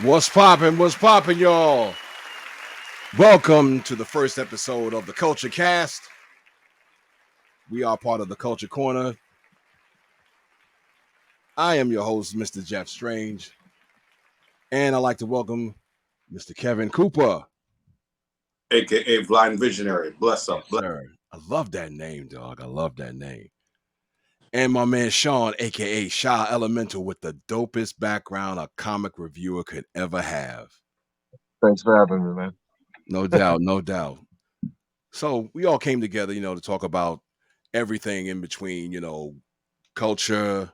What's poppin'? What's poppin', y'all? Welcome to the first episode of the Culture Cast. We are part of the Culture Corner. I am your host, Mr. Jeff Strange, and I'd like to welcome Mr. Kevin Cooper. AKA Blind Visionary. Bless up. Yes, sir. I love that name, dog. I love that name. And my man Sean, aka Sha-Elemental, with the dopest background a comic reviewer could ever have. Thanks for having me, man. No doubt, no doubt. So we all came together, to talk about everything in between, culture,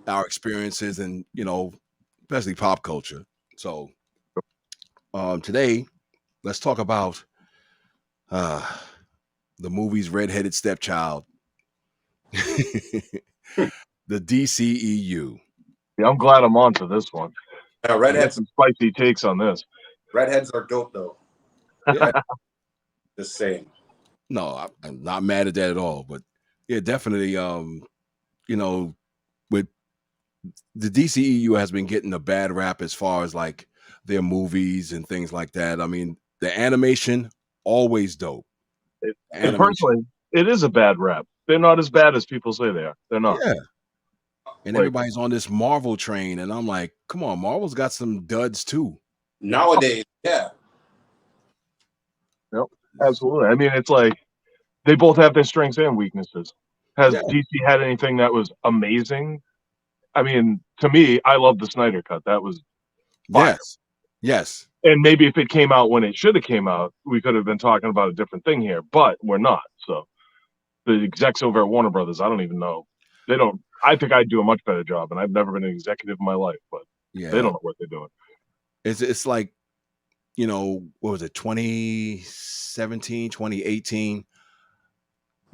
our experiences, and especially pop culture. So today, let's talk about the movie's redheaded stepchild, the DCEU. Yeah, I'm glad I'm on to this one. Yeah, redheads. Some spicy takes on this. Redheads are dope, though. Yeah. Just saying. No, I'm not mad at that at all. But yeah, definitely. With the DCEU has been getting a bad rap as far as like their movies and things like that. I mean, the animation always dope. And personally, it is a bad rap. They're not as bad as people say they are. They're not. Yeah. And everybody's on this Marvel train, and I'm like, come on, Marvel's got some duds too. Nowadays, yeah. Yep, absolutely. I mean, it's like they both have their strengths and weaknesses. Has DC had anything that was amazing? I mean, to me, I love the Snyder Cut. That was fire. Yes. And maybe if it came out when it should have came out, we could have been talking about a different thing here, but we're not. So the execs over at Warner Brothers, I don't even know. They don't. I think I'd do a much better job, and I've never been an executive in my life, but they don't know what they're doing. It's like, what was it, 2017, 2018,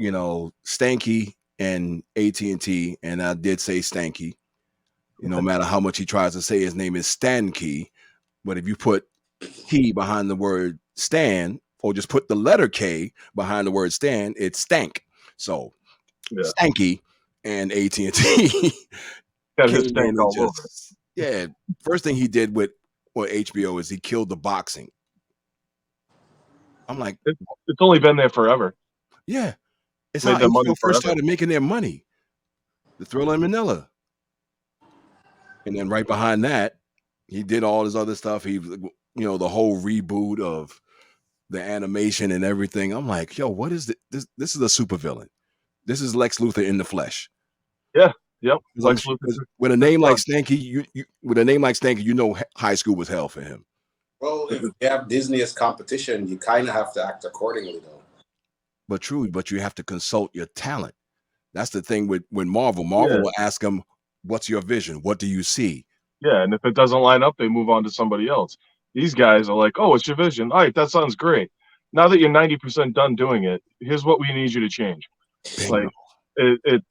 Stanky and AT&T, and I did say Stanky. No matter how much he tries to say his name is Stan Key, but if you put Key behind the word Stan, or just put the letter K behind the word Stan, it's Stank. So Stanky and AT&T got his stank all over. Yeah, first thing he did with HBO is he killed the boxing. I'm like, it's only been there forever. Yeah, it's how HBO first started making their money. The Thriller in Manila. And then right behind that, he did all this other stuff. He, the whole reboot of the animation and everything. I'm like, yo, what is this? This is a supervillain. This is Lex Luthor in the flesh. Yeah, yep. Lex Luthor. With a name like Stanky, high school was hell for him. Well, if you have Disney as competition, you kind of have to act accordingly, though. But you have to consult your talent. That's the thing with Marvel. Marvel will ask them, what's your vision? What do you see? Yeah, and if it doesn't line up, they move on to somebody else. These guys are like, oh, what's your vision? All right, that sounds great. Now that you're 90% done doing it, here's what we need you to change. Bingo. Like,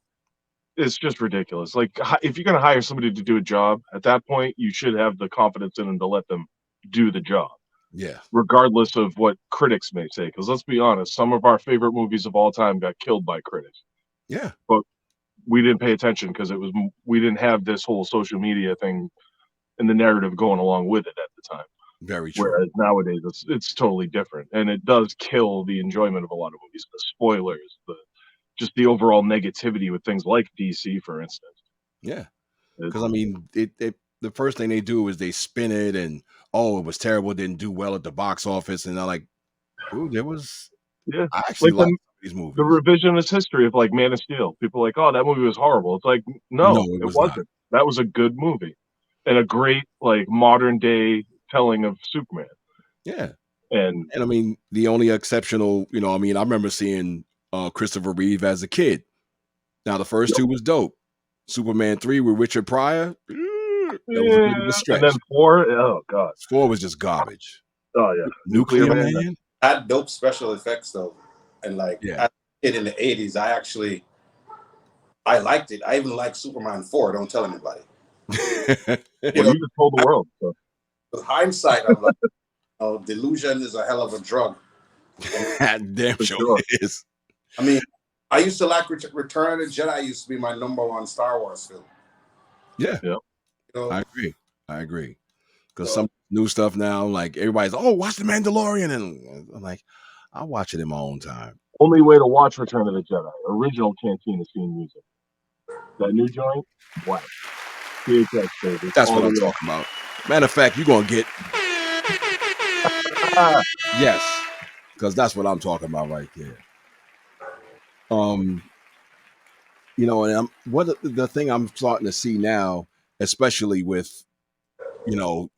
it's just ridiculous. Like, if you're going to hire somebody to do a job, at that point, you should have the confidence in them to let them do the job. Yeah. Regardless of what critics may say. Because let's be honest, some of our favorite movies of all time got killed by critics. Yeah. But we didn't pay attention because we didn't have this whole social media thing and the narrative going along with it at the time. Very true. Whereas nowadays it's totally different, and it does kill the enjoyment of a lot of movies. The spoilers, just the overall negativity with things like DC, for instance. Yeah, because I mean, the first thing they do is they spin it, and it was terrible, didn't do well at the box office, and they're like, "Ooh, there was." Yeah, I actually like these movies. The revisionist history of like Man of Steel. People are like, "Oh, that movie was horrible." It's like, no, it wasn't. Not. That was a good movie, and a great like modern day telling of Superman. Yeah, and I mean, the only exceptional, I remember seeing Christopher Reeve as a kid. Now the first two was dope. Superman 3 with Richard Pryor. That was a bit of a stretch. And then 4, oh god, 4 was just garbage. Oh yeah, Nuclear Man. Had dope special effects though, and like as a kid in the '80s, I liked it. I even liked Superman 4. Don't tell anybody. You just told the world. So. With hindsight, I'm like, delusion is a hell of a drug. Damn sure it is. I mean, I used to like Return of the Jedi. Used to be my number one Star Wars film. Yeah. I agree. because some new stuff now, like everybody's, oh, watch The Mandalorian, and I'm like, I'll watch it in my own time. Only way to watch Return of the Jedi, original Cantina scene music. That new joint, wow. VHS, baby. That's what I'm talking about. Matter of fact, you're gonna get yes, because that's what I'm talking about right there. You know, and what the thing I'm starting to see now, especially with, you know,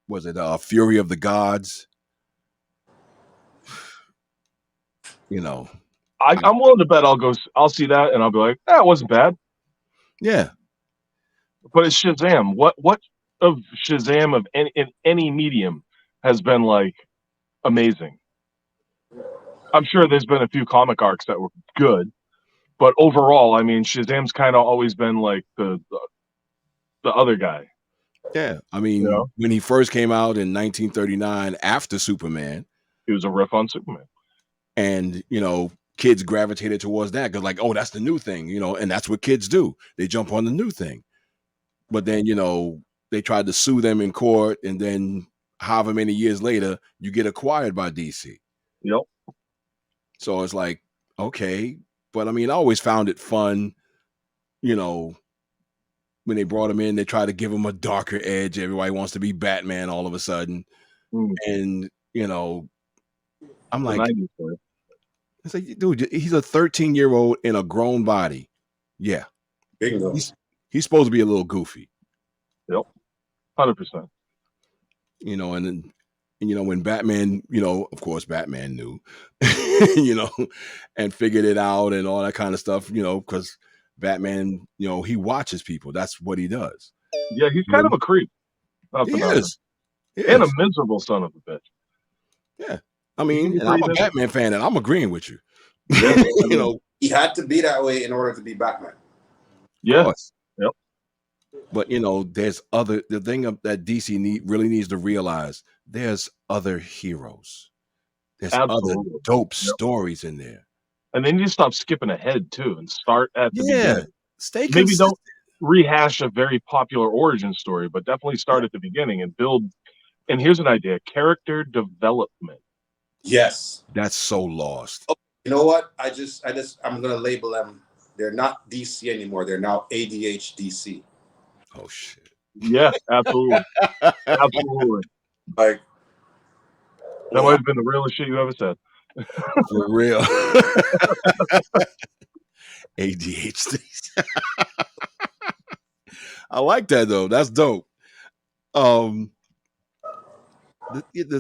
was it Fury of the Gods? You know, I'm willing to bet I'll see that and I'll be like, that wasn't bad. Yeah. But it's Shazam. What of Shazam of in any medium has been like amazing? I'm sure there's been a few comic arcs that were good, but overall, I mean, Shazam's kind of always been like the other guy. Yeah, I mean, when he first came out in 1939 after Superman, he was a riff on Superman, and you know, kids gravitated towards that because, like, oh, that's the new thing, you know, and that's what kids do. They jump on the new thing. But then, you know, they tried to sue them in court, and then however many years later, you get acquired by DC. Yep. So it's like, okay, but I mean, I always found it fun, you know, when they brought him in, they tried to give him a darker edge. Everybody wants to be Batman all of a sudden. And, you know, I'm like, it's like, dude, he's a 13-year-old in a grown body. Yeah. Bingo. He's supposed to be a little goofy. Yep. 100%. You know, and you know, when Batman, you know, of course, Batman knew, you know, and figured it out and all that kind of stuff, you know, because Batman, you know, he watches people. That's what he does. Yeah, he's kind of a creep. He is. And a miserable son of a bitch. Yeah. I mean, and I'm a Batman fan, and I'm agreeing with you. Yeah, you know, he had to be that way in order to be Batman. Yeah. Of course. Yep. But you know, there's the thing that DC really needs to realize, there's other heroes. There's other dope stories in there. And they need to stop skipping ahead too and start at the beginning. Stay Maybe consistent. don't rehash a very popular origin story, but definitely start at the beginning and build. And here's an idea: character development. Yes. That's so lost. Oh, you know what? I'm gonna label them. They're not DC anymore. They're now ADHDC. Oh shit. Yeah, absolutely. Absolutely. Like, that might have been the realest shit you ever said. For real. ADHD. I like that though. That's dope. The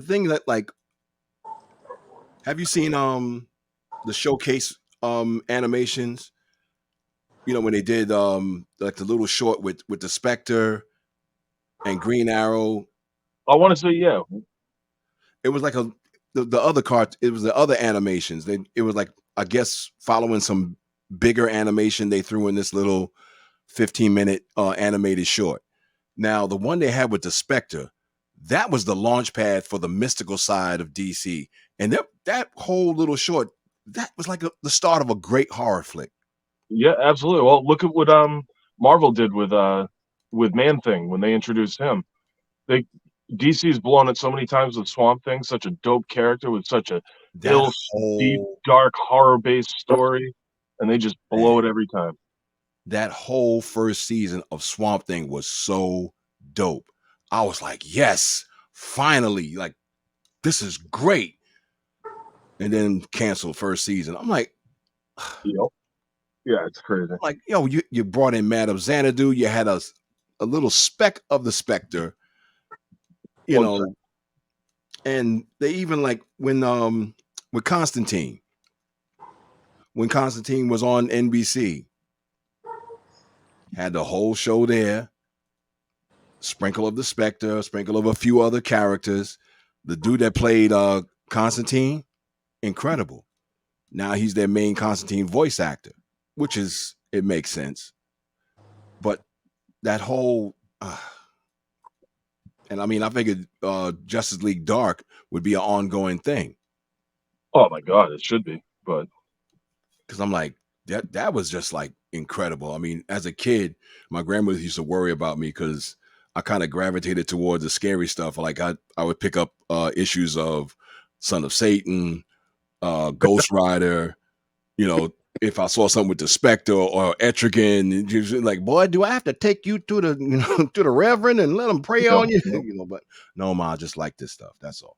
thing that, like, have you seen the showcase animations? You know, when they did like the little short with the Spectre and Green Arrow. I want to say, yeah. It was like the other cart. It was the other animations. It was like, I guess, following some bigger animation they threw in this little 15-minute animated short. Now, the one they had with the Spectre, that was the launch pad for the mystical side of DC. And that whole little short, that was like the start of a great horror flick. Yeah, absolutely. Well, look at what Marvel did with Man-Thing when they introduced him. DC's blown it so many times with Swamp Thing, such a dope character with such a deep, dark, horror-based story, and they just blow it every time. That whole first season of Swamp Thing was so dope. I was like, yes, finally, like, this is great. And then canceled first season. I'm like, yep. Yeah, it's crazy. Like, yo, you brought in Madame Xanadu. You had a little speck of the Spectre, you know, and they even, like, when with Constantine, when Constantine was on NBC, had the whole show there. Sprinkle of the Spectre, sprinkle of a few other characters. The dude that played Constantine, incredible. Now he's their main Constantine voice actor, which is, it makes sense. But that whole, and I mean, I figured Justice League Dark would be an ongoing thing. Oh my God, it should be, but because I'm like, that was just like incredible. I mean, as a kid, my grandmother used to worry about me because I kind of gravitated towards the scary stuff. Like I would pick up issues of Son of Satan, Ghost Rider, you know, if I saw something with the Spectre or Etrigan, just like, boy, do I have to take you to the, you know, to the Reverend and let him pray on you? You know, but no, ma, I just like this stuff. That's all.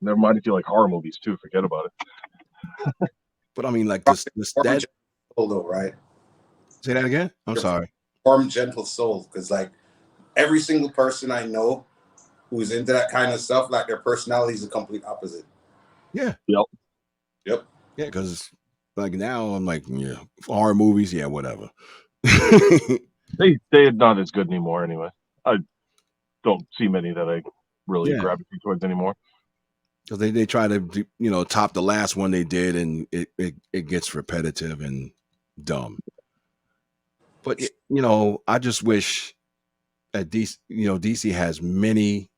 Never mind if you like horror movies too. Forget about it. But I mean, like this that soul, though, right? Say that again. I'm sorry. Warm, gentle soul, because like every single person I know who's into that kind of stuff, like their personality is the complete opposite. Yeah. Yep. Yeah, because like now I'm like, yeah, horror movies, yeah, whatever. They're not as good anymore anyway. I don't see many that I really gravitate towards anymore. Because they try to, you know, top the last one they did, and it gets repetitive and dumb. But you know, I just wish that DC has many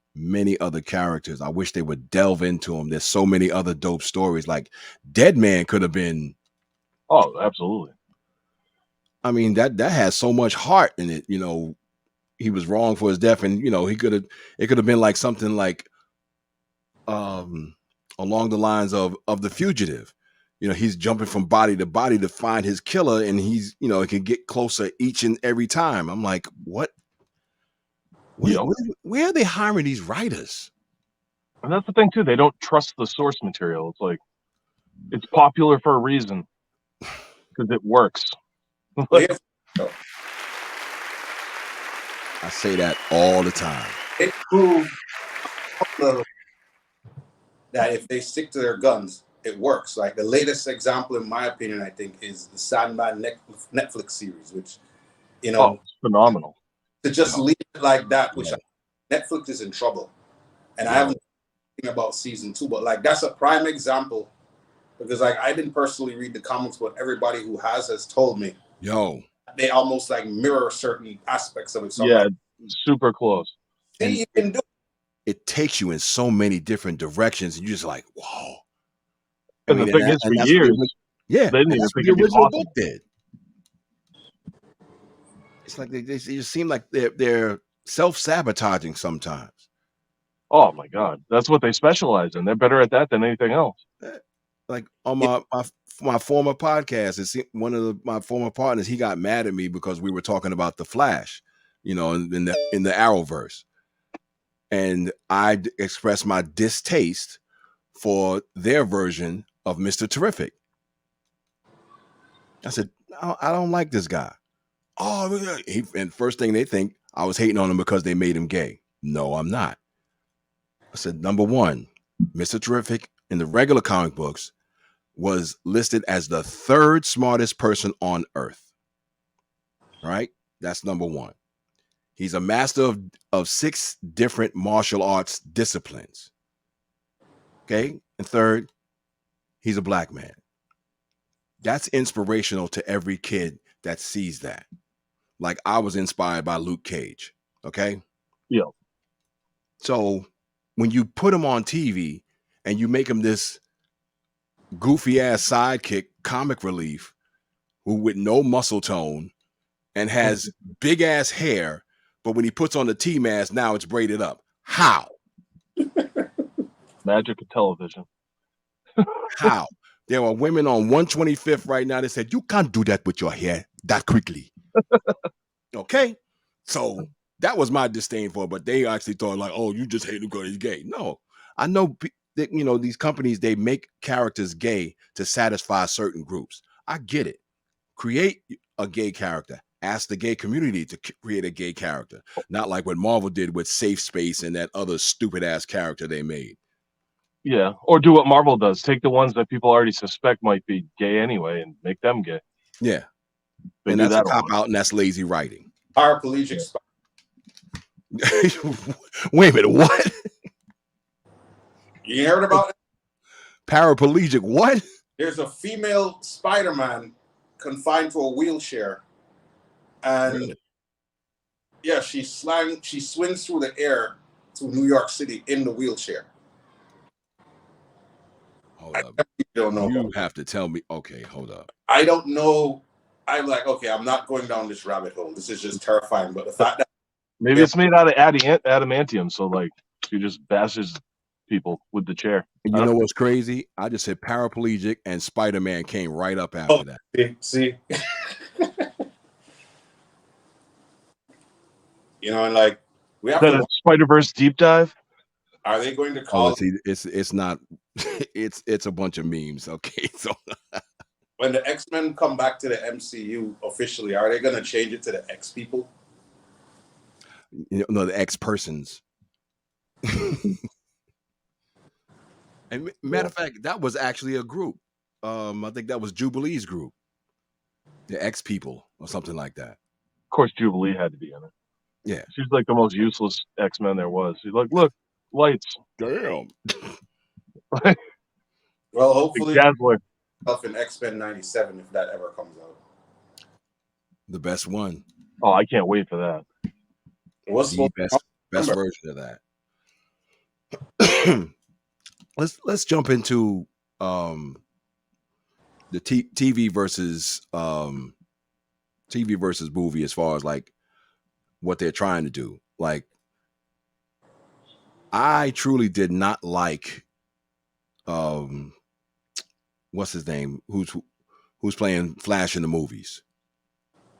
other characters. I wish they would delve into them. There's so many other dope stories. Like Deadman could have been. Oh, absolutely. I mean, that has so much heart in it. You know, he was wrong for his death, and you know, it could have been like something like along the lines of The Fugitive. You know, he's jumping from body to body to find his killer, and he's, you know, it can get closer each and every time. I'm like, what? Where are they hiring these writers? And that's the thing too. They don't trust the source material. It's like it's popular for a reason because it works. I say that all the time. It proved that if they stick to their guns, it works. Like the latest example, in my opinion, I think, is the Sandman Netflix series, which, you know, it's phenomenal. To just leave it like that, which Netflix is in trouble. And I haven't thinking about season 2, but like that's a prime example, because like I didn't personally read the comics, but everybody who has told me, they almost like mirror certain aspects of it. So yeah, super close. And you can do it takes you in so many different directions, and you're just like, whoa. And the thing is, for years, they didn't even think the original book did. It's like they just seem like they're self-sabotaging sometimes. Oh my God, that's what they specialize in. They're better at that than anything else. Like on my former podcast, one of my former partners, he got mad at me because we were talking about the Flash, you know, in the Arrowverse, and I expressed my distaste for their version of Mr. Terrific. I said, I don't like this guy. Oh, and first thing they think I was hating on him because they made him gay. No, I'm not. I said, number one, Mr. Terrific in the regular comic books was listed as the 3rd smartest person on Earth. Right? That's number one. He's a master of 6 different martial arts disciplines. Okay? And 3rd, he's a black man. That's inspirational to every kid that sees that. Like I was inspired by Luke Cage. Okay? Yeah. So when you put him on TV and you make him this goofy ass sidekick comic relief who with no muscle tone and has big ass hair, but when he puts on the T-mask, now it's braided up. How? Magic of television. How? There are women on 125th right now that said, you can't do that with your hair that quickly. Okay? So that was my disdain for it, but they actually thought like, oh, you just hate him because he's gay. No, I know that, you know, these companies, they make characters gay to satisfy certain groups. I get it. Create a gay character. Ask the gay community to create a gay character. Not like what Marvel did with Safe Space and that other stupid ass character they made. Yeah, or do what Marvel does. Take the ones that people already suspect might be gay anyway and make them gay. Yeah. And that's a cop out, and that's lazy writing. Paraplegic. Wait a minute, what? You heard about it? Paraplegic what? There's a female Spider-Man confined to a wheelchair. And really? Yeah, she swings through the air to New York City in the wheelchair. Hold up. You don't know. You have to tell me. Okay, hold up. I don't know. I'm like, okay, I'm not going down this rabbit hole. This is just terrifying. But the fact that Maybe it's made out of adamantium, so like he just bashes people with the chair. And you know what's crazy? I just said paraplegic, and Spider-Man came right up after that. See. You know, and like we have to Spider-Verse deep dive. Are they going to call? It's not. It's a bunch of memes. Okay, so when the X-Men come back to the MCU officially, are they going to change it to the X people? No, the X persons. And matter of fact, that was actually a group. I think that was Jubilee's group, the X people or something like that. Of course, Jubilee had to be in it. Yeah, she's like the most useless X-Men there was. She's like, look, lights. Damn. Well, hopefully, Dazzler. In X-Men '97, if that ever comes out, the best one. Oh, I can't wait for that. What's the best version of that? Let's jump into the TV versus movie as far as like what they're trying to do. Like, I truly did not like what's his name? Who's playing Flash in the movies?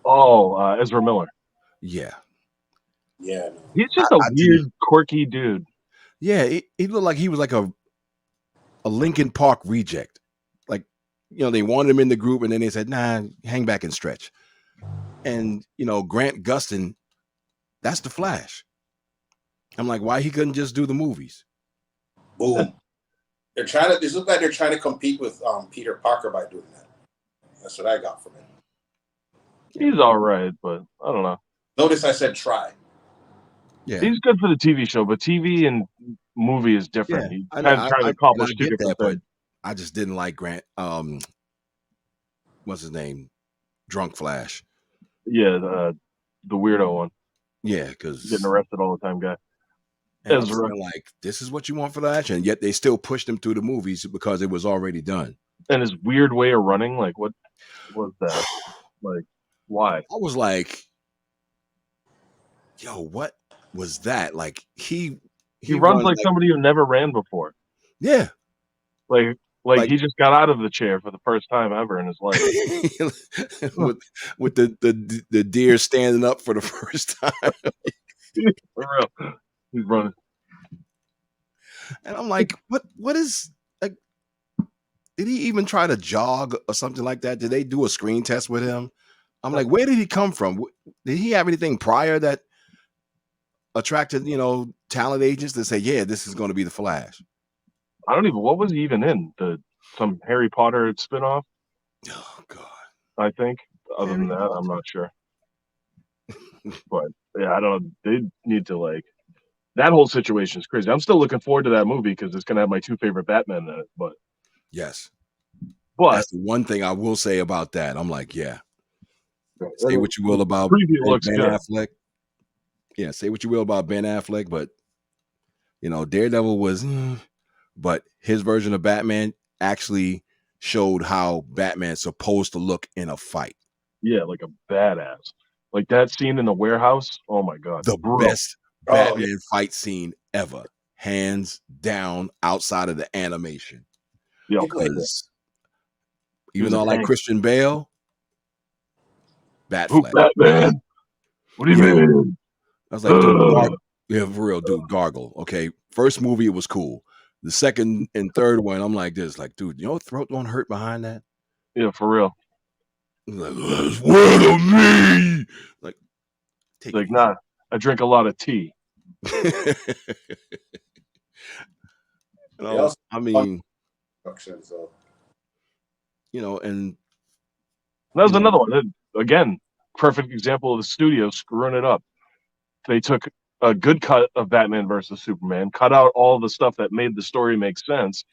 Oh, Ezra Miller. Yeah. He's just a weird, quirky dude. Yeah, he looked like he was like a Linkin Park reject. Like, you know, they wanted him in the group, and then they said, "Nah, hang back and stretch." And you know, Grant Gustin, that's the Flash. I'm like, why he couldn't just do the movies? Boom. They're trying to. This looks like they're trying to compete with Peter Parker by doing that. That's what I got from it. He's all right, but I don't know. Notice I said try. Yeah, he's good for the TV show, but TV and movie is different. Yeah, He's kind of trying to accomplish two different things. But I just didn't like Grant. What's his name? Drunk Flash. Yeah, the weirdo one. Yeah, because getting arrested all the time, guy. And like, this is what you want for Flash, and yet they still pushed him through the movies because it was already done. And his weird way of running, like, what was that? Like, why? I was like, yo, what was that? Like, he runs like somebody who never ran before. Yeah. Like he just got out of the chair for the first time ever in his life. with the deer standing up for the first time. For real. He's running. And I'm like, what is, like, did he even try to jog or something like that? Did they do a screen test with him? I'm like, where did he come from? Did he have anything prior that attracted, you know, talent agents to say, yeah, this is going to be the Flash? I don't even, what was he even in? Some Harry Potter spinoff? Oh, God. I think. Other than that, I'm not sure. But, yeah, I don't know. They need to, like, that whole situation is crazy. I'm still looking forward to that movie because it's going to have my two favorite Batman in it. But yes. But that's the one thing I will say about that. I'm like, yeah. Say what you will about Ben Affleck. Yeah, say what you will about Ben Affleck, but, you know, Daredevil was, but his version of Batman actually showed how Batman's supposed to look in a fight. Yeah, like a badass. Like that scene in the warehouse. Oh my God. The best Batman fight scene ever. Hands down, outside of the animation. Yeah, because even though I like Christian Bale, Batfleck. Batman? What do you mean? I was like, dude, yeah, for real, dude, gargle. Okay. First movie, it was cool. The second and third one, I'm like this, like, dude, you know, throat don't hurt behind that. Yeah, for real. Like, that's word of me. Like, nah, I drink a lot of tea. I mean, you know, and that was another one. Again, perfect example of the studio screwing it up. They took a good cut of Batman versus Superman, cut out all the stuff that made the story make sense,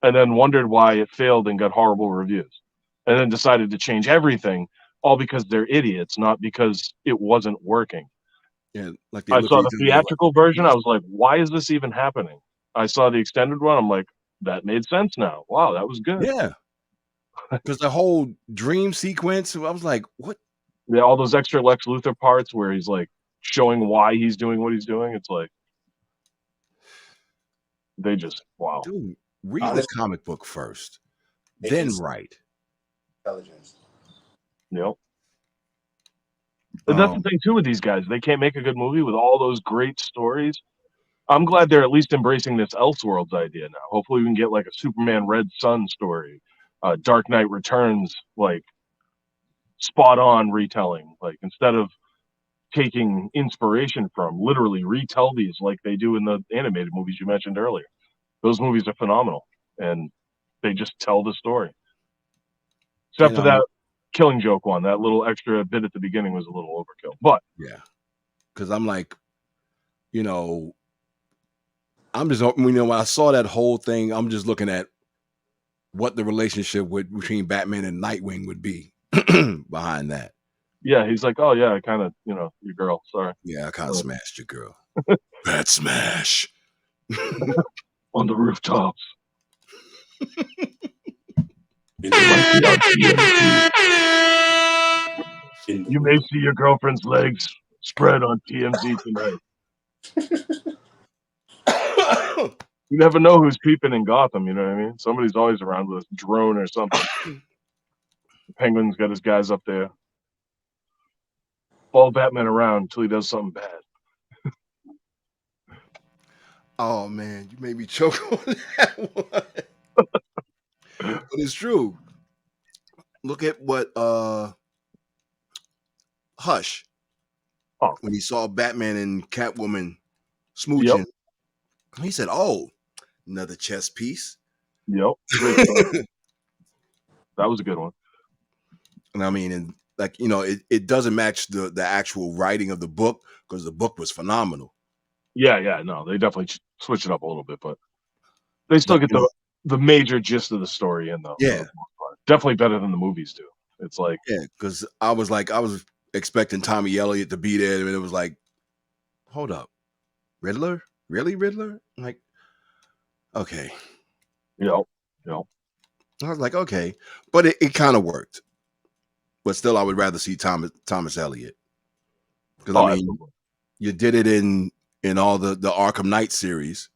and then wondered why it failed and got horrible reviews. And then decided to change everything, all because they're idiots, not because it wasn't working. Yeah, like I saw the theatrical version. I was like, why is this even happening? I saw the extended one. I'm like, that made sense now. Wow, that was good. Yeah. Because the whole dream sequence, I was like, what? Yeah, all those extra Lex Luthor parts where he's like showing why he's doing what he's doing. It's like they just wow. Dude, read the comic book first, then write. Intelligence. Yep. And that's the thing too with these guys. They can't make a good movie with all those great stories. I'm glad they're at least embracing this Elseworlds idea now. Hopefully we can get like a Superman Red Sun story, Dark Knight Returns, like spot on retelling. Like instead of taking inspiration from, literally retell these like they do in the animated movies you mentioned earlier. Those movies are phenomenal, and they just tell the story. Except for that Killing Joke one, that little extra bit at the beginning was a little overkill. But yeah, because I'm like, I'm just, when I saw that whole thing, I'm just looking at what the relationship between Batman and Nightwing would be behind that. Yeah, he's like, oh yeah, I kind of, your girl. Sorry. Yeah, I kind of smashed your girl. Bat smash on the rooftops. You may see your girlfriend's legs spread on TMZ tonight. You never know who's peeping in Gotham, you know what I mean? Somebody's always around with a drone or something. The Penguin's got his guys up there. Follow Batman around until he does something bad. Oh man, you made me choke on that one. But it's true. Look at what Hush. When he saw Batman and Catwoman smooching, he said, "Oh, another chess piece." Yep. That was a good one. And I mean, and like, it doesn't match the actual writing of the book because the book was phenomenal. Yeah, no, they definitely switch it up a little bit, but they still get the major gist of the story in though. Yeah, definitely better than the movies do. It's like, because I was expecting Tommy Elliott to be there, and it was like, hold up, Riddler, really Riddler? I'm like, okay, Yep. I was like, okay, but it kind of worked. But still, I would rather see Thomas Elliott because absolutely. You did it in all the Arkham Knight series.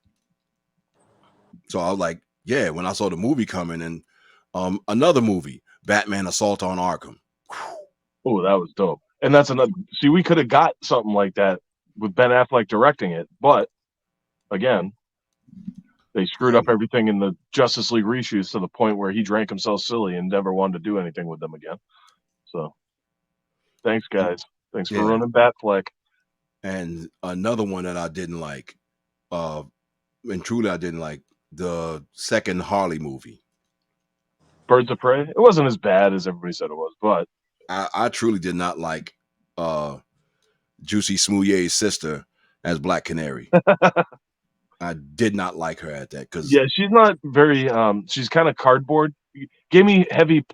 So I was like, yeah, when I saw the movie coming and another movie, Batman Assault on Arkham. Oh, that was dope. And that's another. See, we could have got something like that with Ben Affleck directing it, but again, they screwed up everything in the Justice League reshoots to the point where he drank himself silly and never wanted to do anything with them again. So, thanks, guys. Thanks for ruining Batfleck. And another one that I didn't like, and truly I didn't like, the second Harley movie, Birds of Prey. It wasn't as bad as everybody said it was, but I truly did not like Juicy Smouillet's sister as Black Canary. I did not like her at that because she's not very. She's kind of cardboard. Gave me heavy,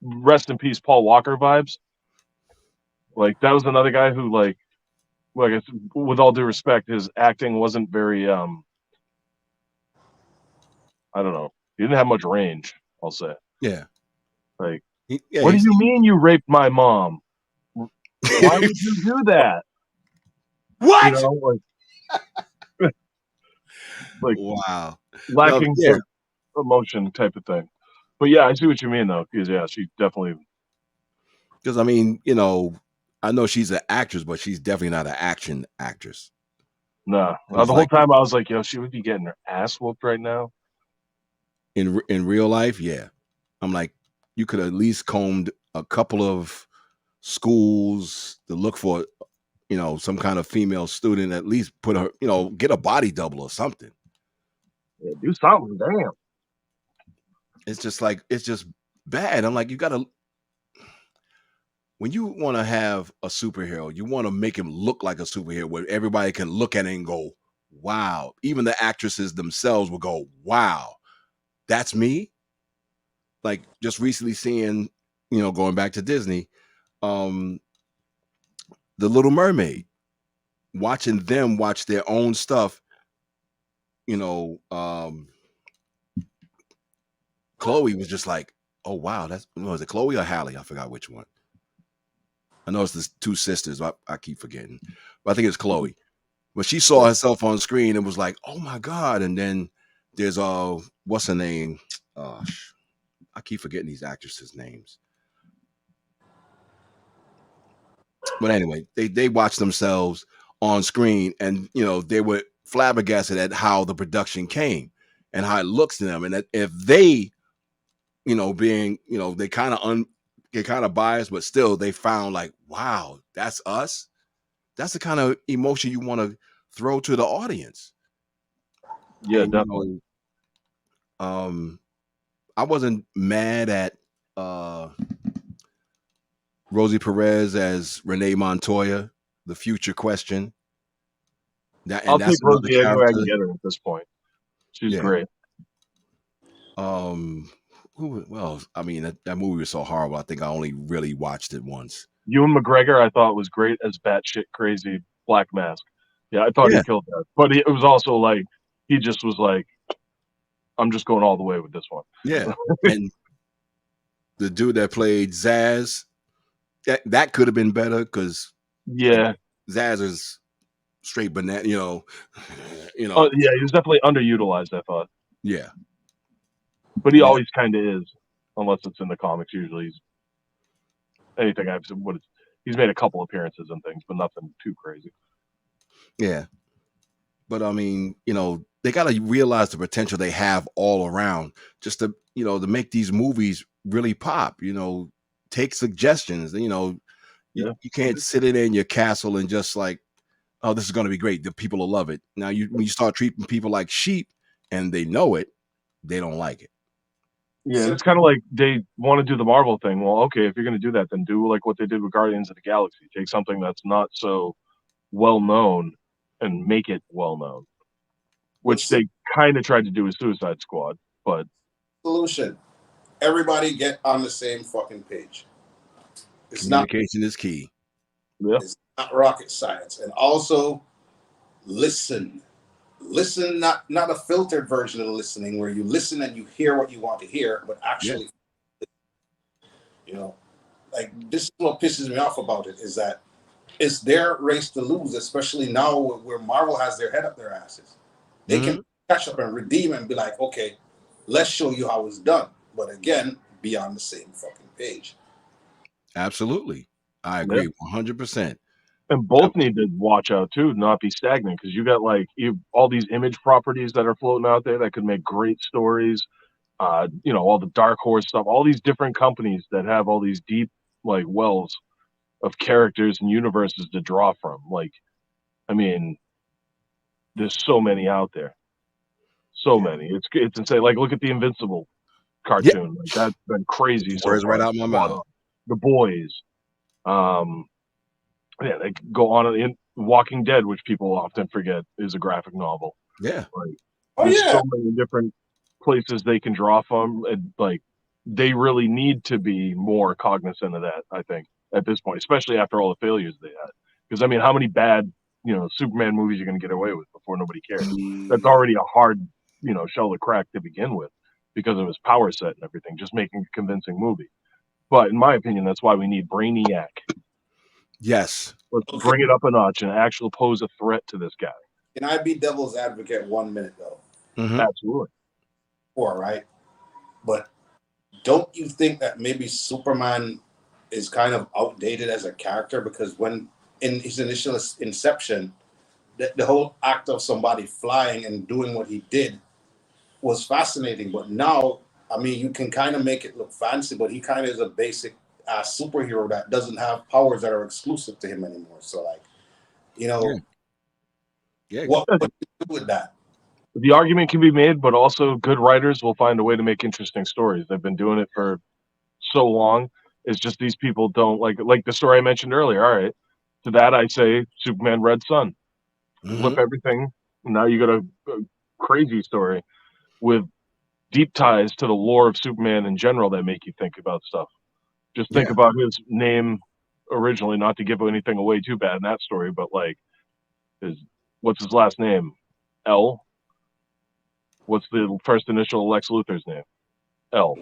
rest in peace, Paul Walker vibes. Like that was another guy who, like I guess, with all due respect, his acting wasn't very. I don't know. He didn't have much range. I'll say. Yeah. Like, what do you mean you raped my mom? Why would you do that? What? Like wow, lacking emotion type of thing. But yeah, I see what you mean though, because she definitely. Because I mean, I know she's an actress, but she's definitely not an action actress. Nah, the whole time I was like, she would be getting her ass whooped right now. In real life, yeah, I'm like, you could at least combed a couple of schools to look for, some kind of female student. At least put her, get a body double or something. Yeah, do something, damn. It's just bad. I'm like, you gotta. When you want to have a superhero, you want to make him look like a superhero where everybody can look at it and go, wow. Even the actresses themselves will go, wow, that's me. Like just recently seeing, going back to Disney, The Little Mermaid, watching them watch their own stuff, Chloe was just like, oh, wow, was it Chloe or Halle? I forgot which one. I know it's the two sisters. I keep forgetting, but I think it's Chloe. But she saw herself on screen and was like, "Oh my god!" And then there's what's her name? I keep forgetting these actresses' names. But anyway, they watched themselves on screen, and they were flabbergasted at how the production came and how it looks to them, and that if they, being they get kind of biased, but still they found like, wow, that's us. That's the kind of emotion you want to throw to the audience. Yeah, And definitely. I wasn't mad at Rosie Perez as Renee Montoya, the future question. I'll take That's another Rosie anywhere I character. can get her at this point. She's Yeah. great. Well, I mean, that movie was so horrible. I think I only really watched it once. Ewan McGregor, I thought was great as batshit crazy Black Mask. Yeah, I thought Yeah. he killed that. But it was also like he just was like, I'm just going all the way with this one. Yeah. And the dude that played Zaz, that could have been better because yeah, Zaz is straight banana. Oh yeah, he was definitely underutilized. I thought. Yeah. But he Yeah. always kind of is, unless it's in the comics. Usually, anything I've seen, he's made a couple appearances and things, but nothing too crazy. Yeah. But I mean, they got to realize the potential they have all around just to, to make these movies really pop, take suggestions, Yeah. you can't sit in your castle and just like, oh, this is going to be great. The people will love it. Now, when you start treating people like sheep and they know it, they don't like it. Yeah, it's kind of like they want to do the Marvel thing. Well, okay, if you're going to do that, then do like what they did with Guardians of the Galaxy. Take something that's not so well known and make it well known, which they kind of tried to do with Suicide Squad. But solution: everybody get on the same fucking page. Communication is key. Yeah. It's not rocket science, and also listen. Listen, not a filtered version of listening where you listen and you hear what you want to hear, but actually, like this is what pisses me off about it is that it's their race to lose, especially now where Marvel has their head up their asses. They can catch up and redeem and be like, okay, let's show you how it's done. But again, be on the same fucking page. Absolutely. I agree 100%. And both need to watch out too, not be stagnant, because you got like all these image properties that are floating out there that could make great stories. All the Dark Horse stuff, all these different companies that have all these deep like wells of characters and universes to draw from. Like, I mean, there's so many out there, so many. It's insane. Like, look at the Invincible cartoon. Like, that's been crazy so Words far. right out my mouth. The Boys. Yeah, they go on in Walking Dead, which people often forget is a graphic novel. Yeah. Like, there's so many different places they can draw from, and like they really need to be more cognizant of that, I think, at this point, especially after all the failures they had. Because I mean, how many bad, Superman movies you're going to get away with before nobody cares? That's already a hard, shell to crack to begin with because of his power set and everything, just making a convincing movie. But in my opinion, that's why we need Brainiac. Yes. Let's bring it up a notch and actually pose a threat to this guy. Can I be devil's advocate 1 minute though? Absolutely. All right. But don't you think that maybe Superman is kind of outdated as a character? Because when in his initial inception, the whole act of somebody flying and doing what he did was fascinating. But now, I mean, you can kind of make it look fancy, but he kind of is a basic superhero that doesn't have powers that are exclusive to him anymore. So, like, what do you do with that? The argument can be made, but also good writers will find a way to make interesting stories. They've been doing it for so long. It's just these people don't like the story I mentioned earlier. All right. To that I say Superman Red Sun. Flip everything. Now you got a crazy story with deep ties to the lore of Superman in general that make you think about stuff. Just think about his name originally, not to give anything away too bad in that story, but like what's his last name? L. What's the first initial of Lex Luthor's name? L.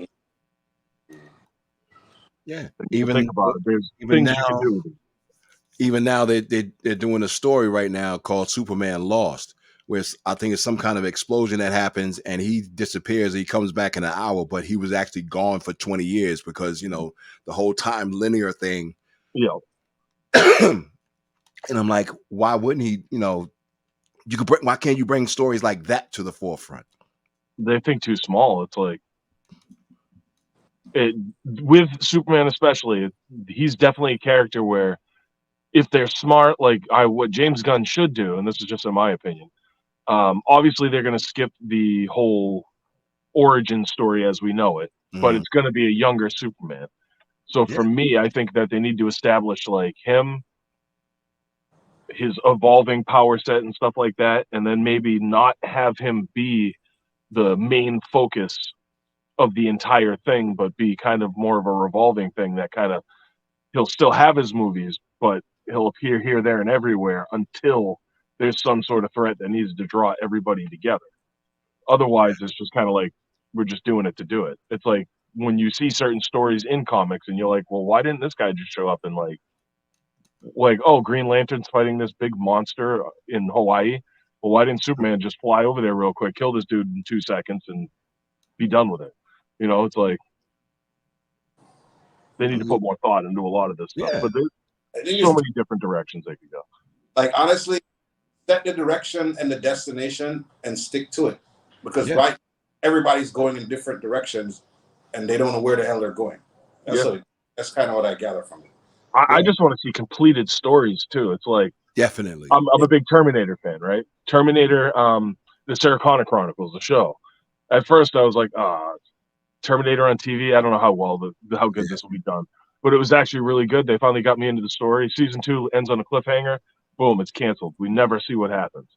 Yeah. Think about it. There's even things you can now, do with it. even now they're doing a story right now called Superman Lost, where I think it's some kind of explosion that happens and he disappears. He comes back in an hour, but he was actually gone for 20 years because the whole time linear thing. Yeah. And I'm like, why wouldn't he? You could why can't you bring stories like that to the forefront? They think too small. It's like with Superman especially, he's definitely a character where if they're smart, like what James Gunn should do, and this is just in my opinion, obviously they're going to skip the whole origin story as we know it, but it's going to be a younger Superman. So for me, I think that they need to establish like him, his evolving power set and stuff like that, and then maybe not have him be the main focus of the entire thing, but be kind of more of a revolving thing that kind of he'll still have his movies, but he'll appear here, there, and everywhere until there's some sort of threat that needs to draw everybody together. Otherwise, it's just kind of like we're just doing it to do it. It's like when you see certain stories in comics and you're like, well, why didn't this guy just show up and oh, Green Lantern's fighting this big monster in Hawaii. Well, why didn't Superman just fly over there real quick, kill this dude in 2 seconds, and be done with it? It's like they need to put more thought into a lot of this stuff. But there's so many different directions they could go. Like, honestly, set the direction and the destination and stick to it. Because everybody's going in different directions and they don't know where the hell they're going. That's kind of what I gather from it. I just want to see completed stories too. It's like definitely. I'm a big Terminator fan, right? Terminator, the Sarah Connor Chronicles, the show. At first, I was like, Terminator on TV. I don't know how good this will be done, but it was actually really good. They finally got me into the story. Season 2 ends on a cliffhanger. Boom, it's canceled. We never see what happens.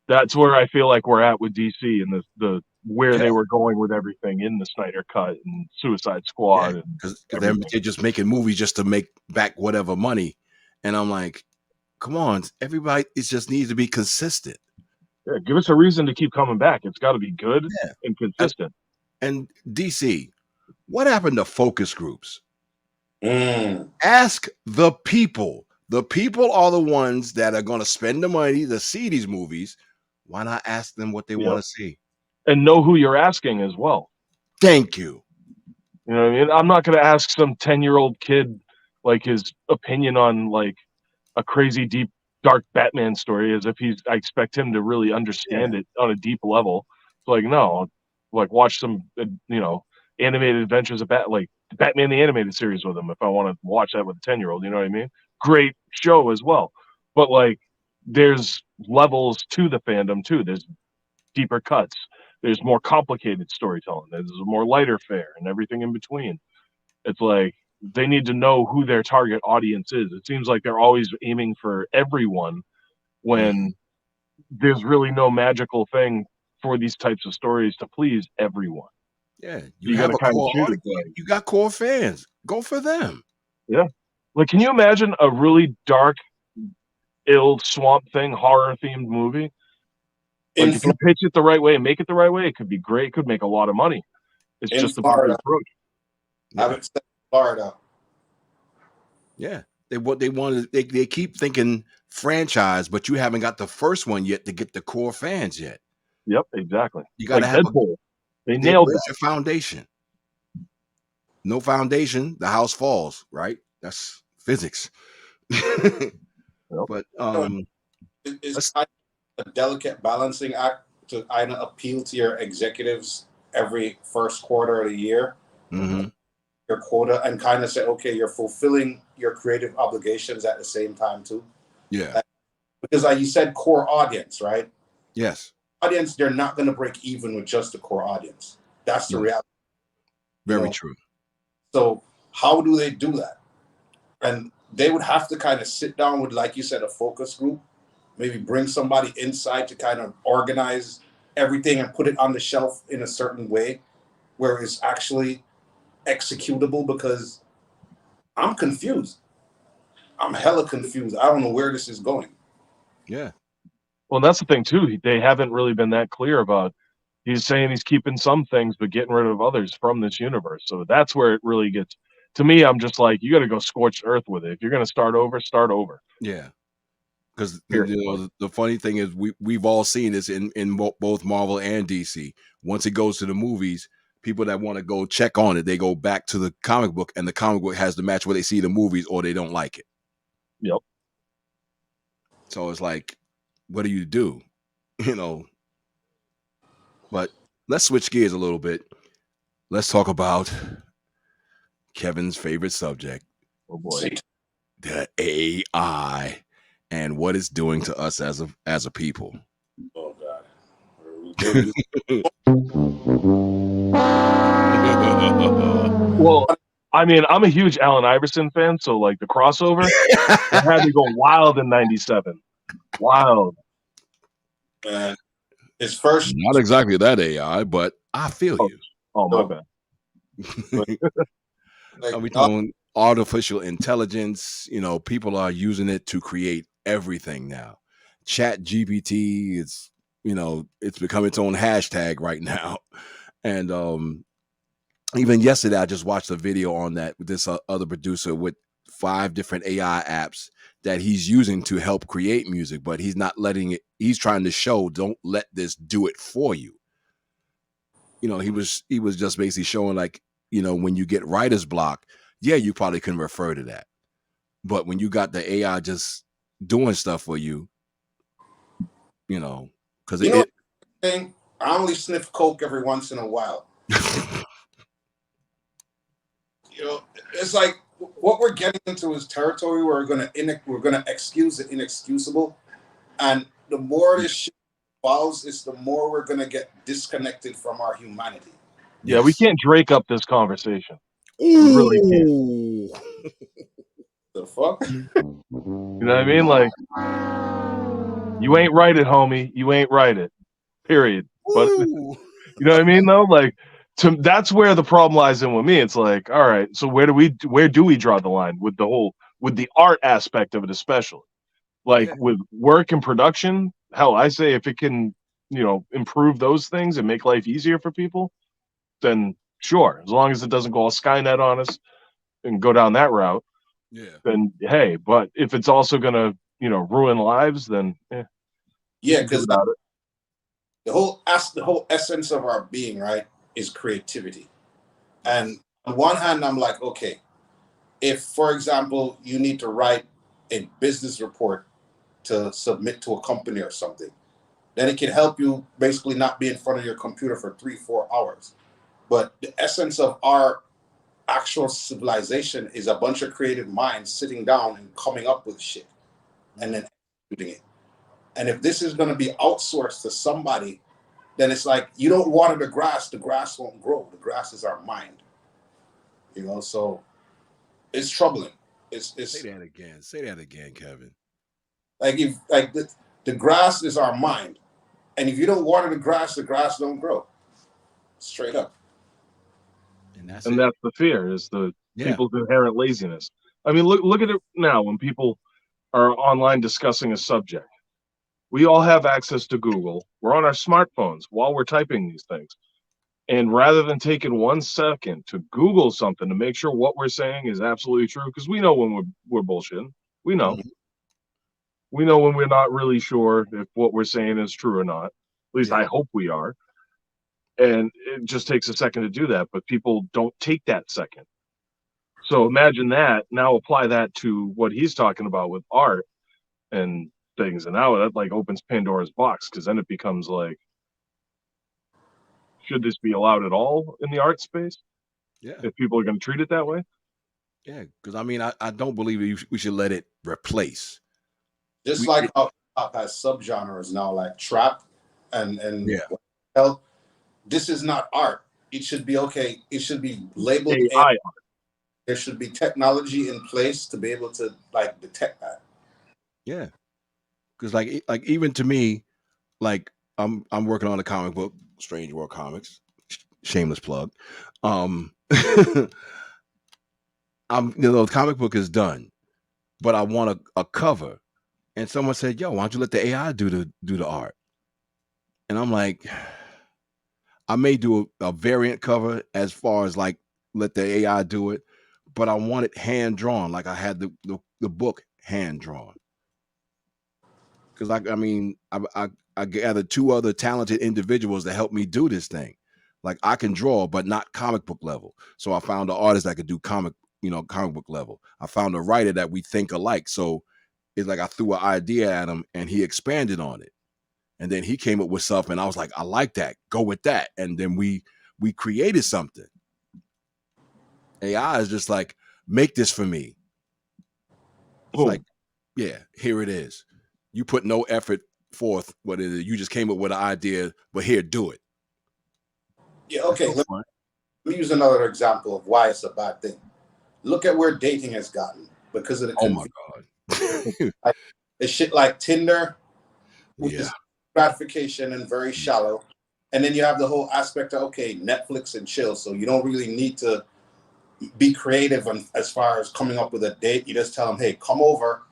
That's where I feel like we're at with DC and the where they were going with everything in the Snyder Cut and Suicide Squad. Because they're just making movies just to make back whatever money. And I'm like, come on, everybody, it just needs to be consistent. Yeah, give us a reason to keep coming back. It's got to be good and consistent. And DC, what happened to focus groups? Ask the people. The people are the ones that are going to spend the money to see these movies. Why not ask them what they want to see? And know who you're asking as well. Thank you. You know what I mean? I'm not going to ask some 10-year-old kid like his opinion on like a crazy deep dark Batman story as if I expect him to really understand it on a deep level. It's like, no, like watch some animated adventures of Batman the animated series with him if I want to watch that with a 10-year-old, you know what I mean? Great show as well. But like there's levels to the fandom too. There's deeper cuts. There's more complicated storytelling. There's a more lighter fare and everything in between. It's like they need to know who their target audience is. It seems like they're always aiming for everyone when there's really no magical thing for these types of stories to please everyone. Yeah, you have a core audience. You got core fans. Go for them. Yeah. Like, can you imagine a really dark, ill Swamp Thing horror-themed movie? Like, if you pitch it the right way and make it the right way, it could be great. It could make a lot of money. It's just about the approach. I would say Florida. Yeah, they keep thinking franchise, but you haven't got the first one yet to get the core fans yet. Yep, exactly. You got to have Deadpool. They nailed it. Your foundation. No foundation, the house falls. Right? That's physics. But it's a delicate balancing act to kind of appeal to your executives every first quarter of the year. Your quota and kind of say, okay, you're fulfilling your creative obligations at the same time too. Yeah. Because like you said, core audience, right? Yes. Audience, they're not going to break even with just the core audience. That's the reality. Very true. So how do they do that? And they would have to kind of sit down with, like you said, a focus group, maybe bring somebody inside to kind of organize everything and put it on the shelf in a certain way where it's actually executable, because I'm confused. I'm hella confused. I don't know where this is going. Yeah. Well, that's the thing too. They haven't really been that clear about. He's saying he's keeping some things, but getting rid of others from this universe. So that's where it really gets to me, I'm just like, you got to go scorched earth with it. If you're going to start over, start over. Yeah. Because the funny thing is, we've all seen this in both Marvel and DC. Once it goes to the movies, people that want to go check on it, they go back to the comic book, and the comic book has the match where they see the movies or they don't like it. Yep. So it's like, what do you do? But let's switch gears a little bit. Let's talk about Kevin's favorite subject. Oh boy. The AI and what it's doing to us as a people. Oh God. Well, I mean, I'm a huge Allen Iverson fan, so like the crossover it had me go wild in '97. Wild. His first, not exactly that AI, but I feel you. Oh my bad. Are we talking artificial intelligence? People are using it to create everything now. Chat GPT, it's become its own hashtag right now. And even yesterday, I just watched a video on that with this other producer with 5 different AI apps that he's using to help create music, but he's not letting it. He's trying to show, don't let this do it for you. He was just basically showing like, when you get writer's block, yeah, you probably can refer to that. But when you got the AI just doing stuff for you, because thing, I only sniff coke every once in a while. It's like what we're getting into is territory where we're gonna excuse the inexcusable, and the more this shit evolves, is the more we're gonna get disconnected from our humanity. Yeah, we can't Drake up this conversation. Ooh. We really can't. The fuck? You know what I mean? Like, you ain't write it, homie. You ain't write it. Period. But you know what I mean, though? Like, that's where the problem lies in with me. It's like, all right, so where do we draw the line with the art aspect of it, especially? Like with work and production, hell, I say if it can, improve those things and make life easier for people, then sure, as long as it doesn't go all Skynet on us and go down that route. Yeah. Then hey, but if it's also gonna, ruin lives, then yeah, because the whole essence of our being, right, is creativity. And on one hand, I'm like, okay, if, for example, you need to write a business report to submit to a company or something, then it can help you basically not be in front of your computer for 3-4 hours. But the essence of our actual civilization is a bunch of creative minds sitting down and coming up with shit and then executing it. And if this is going to be outsourced to somebody, then it's like, you don't water the grass won't grow. The grass is our mind. So it's troubling. It's Say that again, Kevin. Like the grass is our mind. And if you don't water the grass don't grow. Straight up. And that's the fear, is the people's inherent laziness. I mean, look at it now when people are online discussing a subject. We all have access to Google. We're on our smartphones while we're typing these things. And rather than taking 1 second to Google something to make sure what we're saying is absolutely true, because we know when we're bullshitting. We know. Mm-hmm. We know when we're not really sure if what we're saying is true or not. At least I hope we are. And it just takes a second to do that, but people don't take that second. So imagine that. Now apply that to what he's talking about with art and things, and now that like opens Pandora's box, because then it becomes like, should this be allowed at all in the art space? Yeah. If people are going to treat it that way? Yeah, because I mean, I don't believe we should let it replace. Just like how hip-hop has subgenres now, like trap and hell, this is not art. It should be okay. It should be labeled AI art. There should be technology in place to be able to like detect that. Yeah, because like even to me, like I'm working on a comic book, Strange World Comics. Shameless plug. The comic book is done, but I want a cover. And someone said, "Yo, why don't you let the AI do the art?" And I'm like, I may do a variant cover as far as like let the AI do it, but I want it hand drawn, like I had the book hand drawn. Because I gathered 2 other talented individuals to help me do this thing. Like I can draw, but not comic book level. So I found an artist that could do comic book level. I found a writer that we think alike. So it's like I threw an idea at him and he expanded on it. And then he came up with something. And I was like, I like that. Go with that. And then we created something. AI is just like, make this for me. It's like, yeah, here it is. You put no effort forth, what it is. You just came up with an idea, but here, do it. Yeah, okay. Let me use another example of why it's a bad thing. Look at where dating has gotten because of the convenience. Oh my God. Like, it's shit like Tinder, which is gratification and very shallow. And then you have the whole aspect of, okay, Netflix and chill. So you don't really need to be creative as far as coming up with a date. You just tell them, hey, come over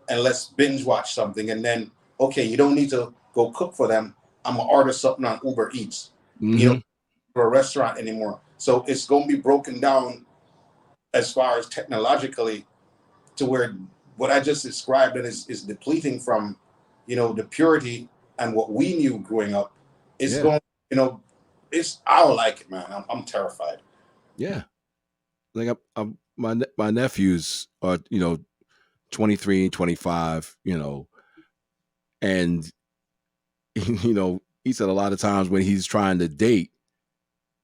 and let's binge watch something. And then, okay, you don't need to go cook for them. I'm going to order something on Uber Eats. You know, for a restaurant anymore. So it's going to be broken down as far as technologically to where what I just described is depleting from, the purity and what we knew growing up. It's going, I don't like it, man. I'm terrified. Yeah. Like my nephews are, 23, 25, and, he said a lot of times when he's trying to date,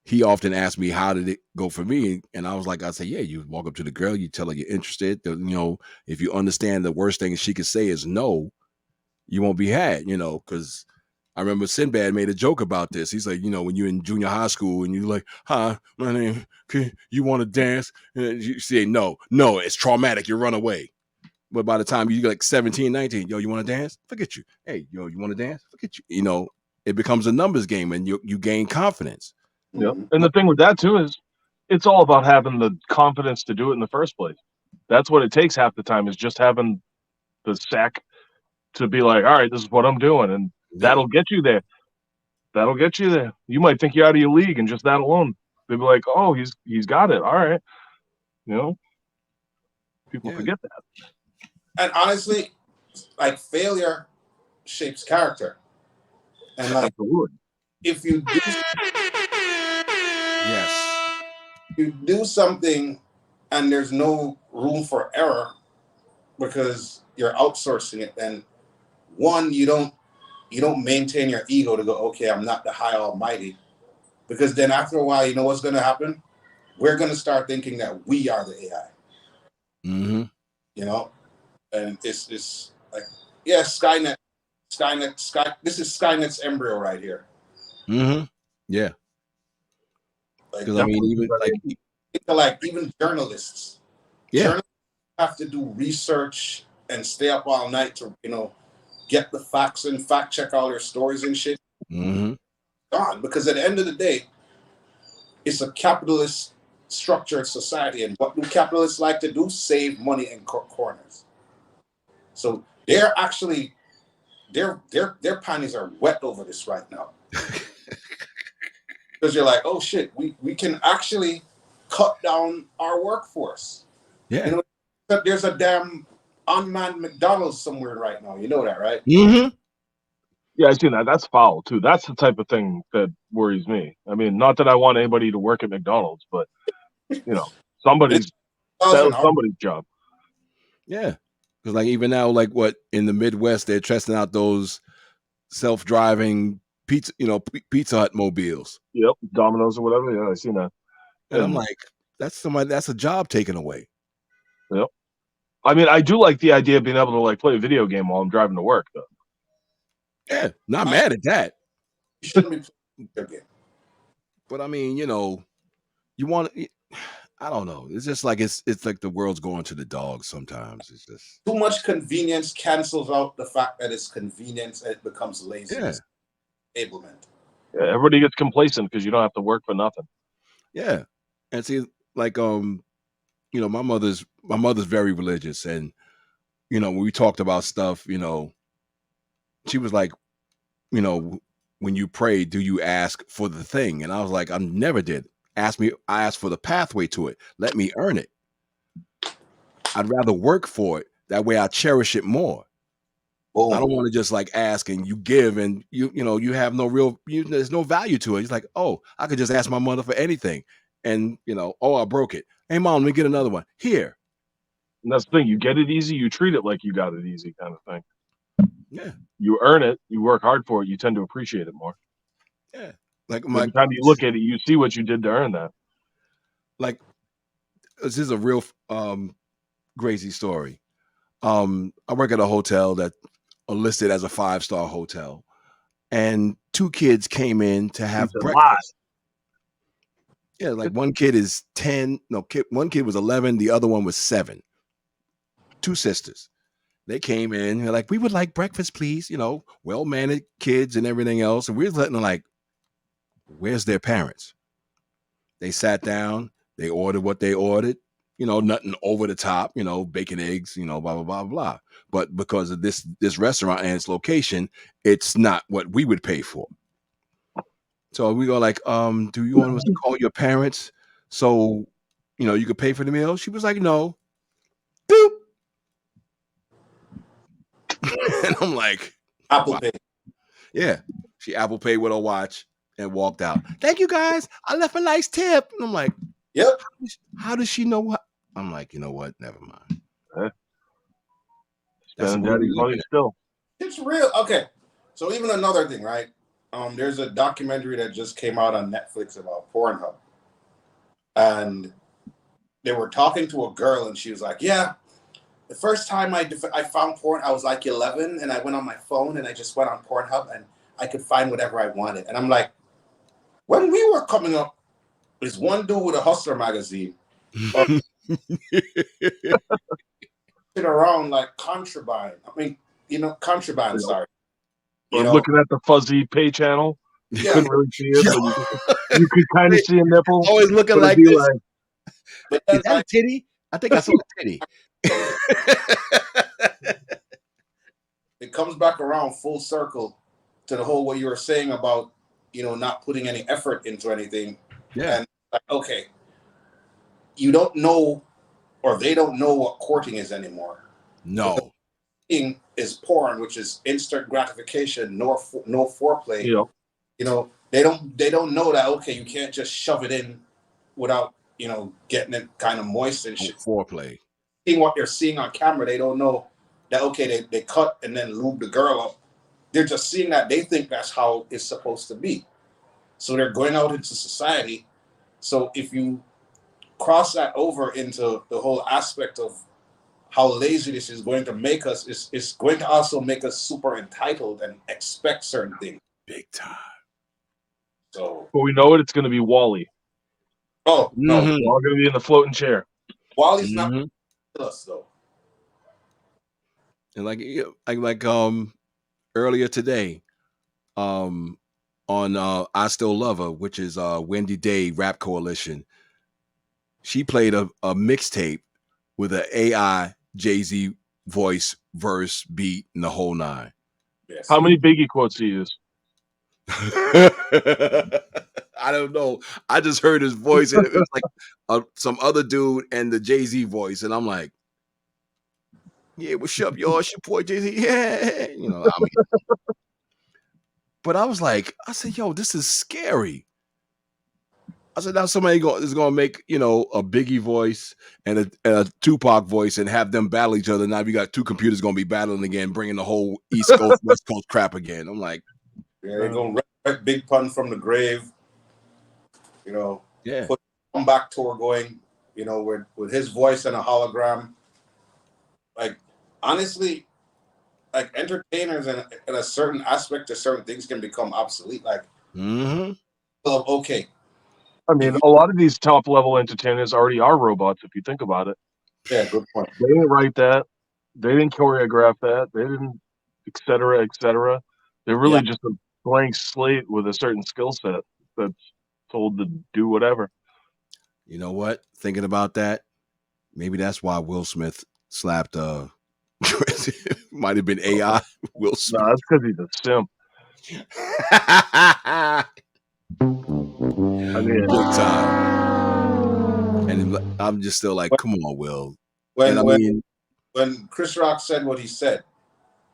he often asks me, how did it go for me? And I was like, I say, yeah, you walk up to the girl, you tell her you're interested. If you understand the worst thing she could say is no, you won't be had, because I remember Sinbad made a joke about this. He's like, when you're in junior high school and you're like, hi, my name, you want to dance? And you say, no, it's traumatic. You run away. But by the time you're like 17, 19, yo, you want to dance? Forget you. Hey, yo, you want to dance? Forget you. It becomes a numbers game and you gain confidence. Yep. And the thing with that too is it's all about having the confidence to do it in the first place. That's what it takes half the time, is just having the sack to be like, all right, this is what I'm doing. And that'll get you there. That'll get you there. You might think you're out of your league, and just that alone, they'll be like, oh, he's got it. All right. People forget that. And honestly, like, failure shapes character. And like, if you do, you do something and there's no room for error because you're outsourcing it, then one, you don't maintain your ego to go, okay, I'm not the high almighty, because then after a while, you know what's going to happen? We're going to start thinking that we are the AI. And it's like, yeah, Skynet. This is Skynet's embryo right here. Yeah. Because I mean, even journalists. Yeah. Journalists have to do research and stay up all night to get the facts and fact check all their stories and shit. Gone, because at the end of the day, it's a capitalist structured society, and what do capitalists like to do? Save money in corners. So they're actually their panties are wet over this right now. Because you're like, oh shit, we can actually cut down our workforce. Yeah. There's a damn unmanned McDonald's somewhere right now. You know that, right? Yeah, I see that. That's foul too. That's the type of thing that worries me. I mean, not that I want anybody to work at McDonald's, but somebody's job. Yeah. Because like even now, like what in the Midwest, they're testing out those self-driving Pizza Hut mobiles. Yep, Domino's or whatever. Yeah, I seen that. And I'm like, that's a job taken away. Yep. I mean, I do like the idea of being able to like play a video game while I'm driving to work, though. Yeah, not mad at that. You shouldn't be playing a video game. But I mean, you want. I don't know. It's just like it's like the world's going to the dogs sometimes. It's just too much convenience cancels out the fact that it's convenience and it becomes laziness. Enablement. Yeah, everybody gets complacent because you don't have to work for nothing. Yeah. And see, like my mother's very religious, and when we talked about stuff, she was like, when you pray, do you ask for the thing? And I was like, I never did. I asked for the pathway to it. Let me earn it. I'd rather work for it. That way I cherish it more. Boom. I don't want to just like ask and you give and you have no real there's no value to it. It's like, oh, I could just ask my mother for anything. And oh, I broke it. Hey mom, let me get another one. Here. And that's the thing. You get it easy, you treat it like you got it easy, kind of thing. Yeah. You earn it, you work hard for it, you tend to appreciate it more. Yeah. Like every time you look at it, you see what you did to earn that. Like, this is a real crazy story. I work at a hotel that listed as a 5-star hotel, and 2 kids came in to have breakfast. Yeah, like one kid is 10. No, one kid was 11. The other one was 7. 2 sisters. They came in. They're like, we would like breakfast, please. Well-mannered kids and everything else. And we're letting them like, where's their parents? They sat down. They ordered what they ordered. Nothing over the top. Bacon, eggs. Blah blah blah blah. But because of this restaurant and its location, it's not what we would pay for. So we go like, do you want us to call your parents so you could pay for the meal? She was like, no. Boop. And I'm like, Apple Pay. Yeah. She Apple Paid with her watch and walked out. Thank you guys. I left a nice tip. And I'm like, yep. How does she know what? I'm like, you know what? Never mind. Spending daddy's money still. It's real. Okay. So even another thing, right? There's a documentary that just came out on Netflix about Pornhub. And they were talking to a girl and she was like, yeah, the first time I found porn, I was like 11 and I went on my phone and I just went on Pornhub and I could find whatever I wanted. And I'm like, when we were coming up, there's one dude with a Hustler magazine around like contraband. I mean, contraband, sorry. Looking at the fuzzy pay channel. You couldn't really see it, but you could kind of see a nipple. Always looking like this. Is that a titty? I think I saw a titty. It comes back around full circle to the whole what you were saying about, not putting any effort into anything. Yeah. And like, okay, you don't know, or they don't know what courting is anymore. No. Courting is porn, which is instant gratification, no foreplay. They don't know that, okay, you can't just shove it in without, getting it kind of moist and shit. Foreplay. Seeing what they're seeing on camera, they don't know that, okay, they cut and then lube the girl up. They're just seeing that. They think that's how it's supposed to be. So they're going out into society. So if you cross that over into the whole aspect of how lazy this is going to make us, it's going to also make us super entitled and expect certain things. Big time. So, but we know it's going to be Wally. Oh, no. We're all going to be in the floating chair. Wally's not us, though. And like earlier today, on I Still Love Her, which is Wendy Day Rap Coalition, she played a mixtape with an AI Jay-Z voice, verse, beat, and the whole 9. Yes. How many Biggie quotes do you use? I don't know. I just heard his voice, and it was like some other dude and the Jay-Z voice, and I'm like, yeah, what's up, y'all? It's your boy Jay-Z. Yeah. But I was like, yo, this is scary. I said, now somebody is going to make, a Biggie voice and a Tupac voice and have them battle each other. Now you got 2 computers going to be battling again, bringing the whole East Coast, West Coast crap again. I'm like, yeah, they're going to wreck Big Pun from the grave. Yeah. Put a comeback tour going, with his voice and a hologram. Like, honestly, like entertainers in a certain aspect of certain things can become obsolete. Like, okay. I mean, a lot of these top level entertainers already are robots, if you think about it. Yeah, good point. They didn't write that. They didn't choreograph that. They didn't, et cetera, et cetera. They're really just a blank slate with a certain skill set that's told to do whatever. You know what? Thinking about that, maybe that's why Will Smith slapped might have been AI Will Smith. No, that's because he's a simp. I mean, big time. And I'm just still like, come on, Will. When Chris Rock said what he said,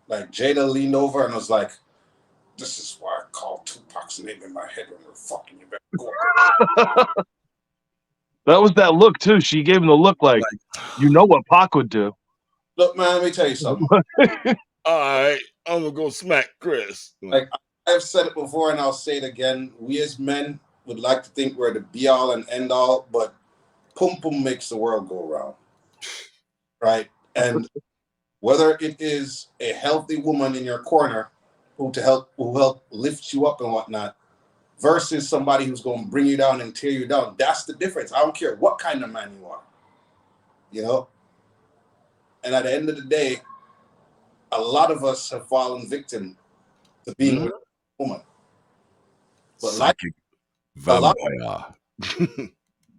like Jada leaned over and was like, "This is why I call Tupac's name in my head when we're fucking. You better go." That was that look too. She gave him the look like, you know what Pac would do. Look, man, let me tell you something. All right, I'm gonna go smack Chris. Like I've said it before, and I'll say it again. We as men would like to think we're the be all and end all, but pum pum makes the world go round, right? And whether it is a healthy woman in your corner who help lift you up and whatnot, versus somebody who's going to bring you down and tear you down, that's the difference. I don't care what kind of man you are, you know. And at the end of the day, a lot of us have fallen victim to being with a woman. But psychic vampire.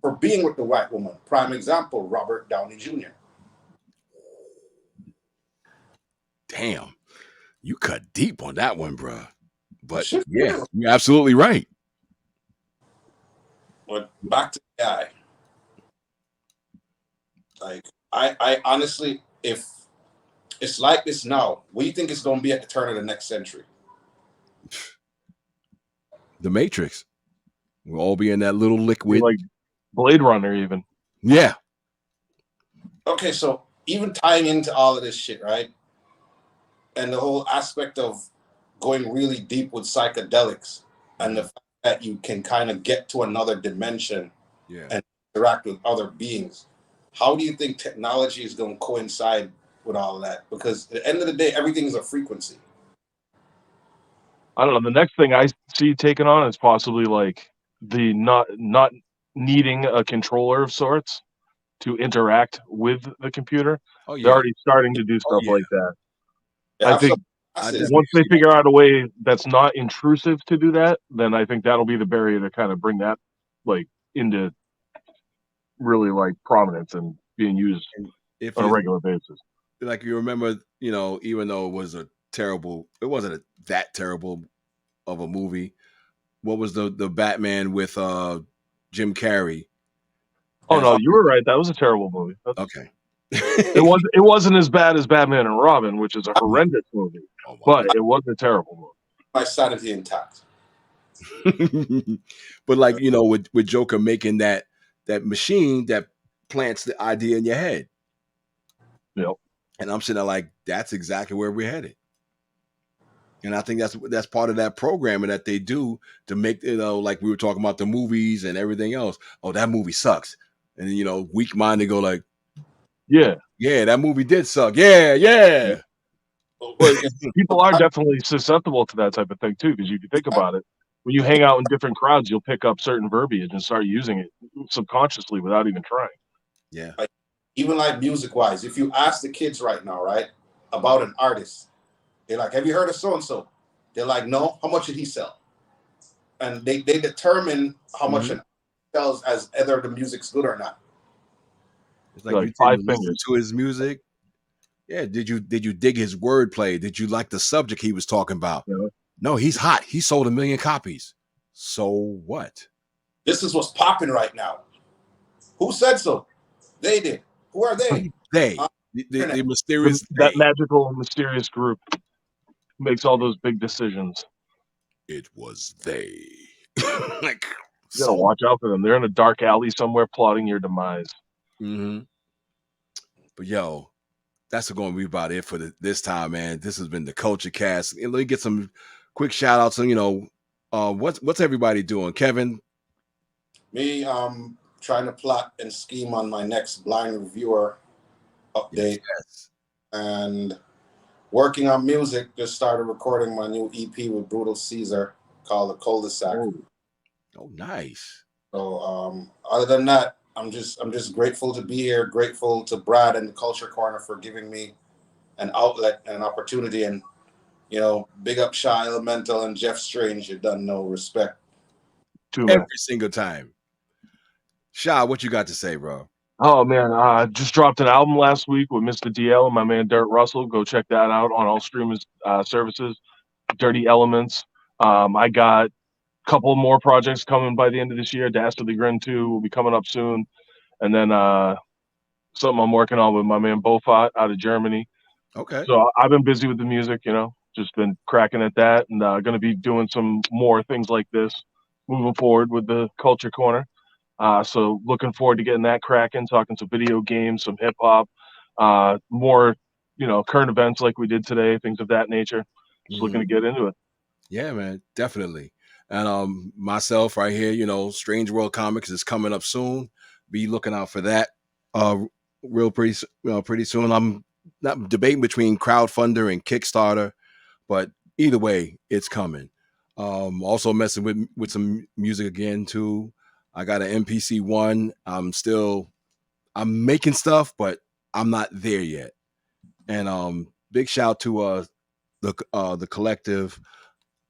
For being with the white woman. Prime example, Robert Downey Jr. Damn, you cut deep on that one, bro. But Shit, yeah, you're absolutely right. But back to the guy. Like, I honestly, if it's like this now, what do you think it's going to be at the turn of the next century? The Matrix. We'll all be in that little liquid. Like Blade Runner, even. Yeah. Okay, so even tying into all of this shit, right? And the whole aspect of going really deep with psychedelics and the fact that you can kind of get to another dimension and interact with other beings. How do you think technology is going to coincide with all of that? Because at the end of the day, everything is a frequency. I don't know. The next thing I see taken on is possibly like the not needing a controller of sorts to interact with the computer. Oh, yeah. They're already starting to do stuff like that. Yeah, I think once they figure out a way that's not intrusive to do that, then I think that'll be the barrier to kind of bring that like into really like prominence and being used on a regular basis. Like you remember, you know, even though it wasn't that terrible of a movie. What was the Batman with Jim Carrey? Oh no, you were right. That was a terrible movie. Okay. It wasn't as bad as Batman and Robin, which is a horrendous movie, but it was a terrible movie. My sanity intact. But like, you know, with Joker making that machine that plants the idea in your head. Yep. And I'm sitting there like, that's exactly where we're headed. And I think that's part of that programming that they do to make, you know, like we were talking about the movies and everything else. Oh, that movie sucks. And, you know, weak minded go like, yeah, that movie did suck. Yeah. Well, people are definitely susceptible to that type of thing too, because if you think about it, when you hang out in different crowds, you'll pick up certain verbiage and start using it subconsciously without even trying. Yeah. Like, even like music wise, if you ask the kids right now, right, about an artist, they're like, have you heard of so-and-so? They're like, no. How much did he sell? And they determine how much it sells as whether the music's good or not. It's like you didn't listen to his music. Yeah. Did you dig his wordplay? Did you like the subject he was talking about? Yeah. No, he's hot. He sold 1 million copies. So what? This is what's popping right now. Who said so? They did. Who are they? The mysterious that magical mysterious group makes all those big decisions. It was they. Like, you gotta watch out for them. They're in a dark alley somewhere plotting your demise. Mm-hmm. But yo, that's going to be about it for this time, man. This has been the Culture Cast. And let me get some quick shout outs. You know, what's everybody doing? Kevin? Me, trying to plot and scheme on my next blind reviewer update. Yes. And working on music. Just started recording my new EP with Brutal Caesar called The Cul-de-Sac. Oh, nice. So other than that, I'm just grateful to be here, grateful to Brad and the Culture Corner for giving me an outlet and an opportunity. And, you know, big up Sha-Elemental and Jeff Strange. You've done no respect. Every single time. Sha, what you got to say, bro? Oh man, I just dropped an album last week with Mr. DL and my man Dirt Russell. Go check that out on all streaming services. Dirty Elements. I got a couple more projects coming by the end of this year. Dastardly Grin 2 will be coming up soon. And then something I'm working on with my man Bofat out of Germany. Okay. So I've been busy with the music, just been cracking at that, and going to be doing some more things like this moving forward with the Culture Corner. So looking forward to getting that cracking, talking some video games, some hip hop, more, current events like we did today, things of that nature. Just looking to get into it. Yeah, man, definitely. And myself right here, Strange World Comics is coming up soon. Be looking out for that. Real pretty soon. I'm not debating between crowdfunder and Kickstarter, but either way, it's coming. Also messing with some music again too. I got an Ep.1. I'm making stuff, but I'm not there yet. And big shout to the collective.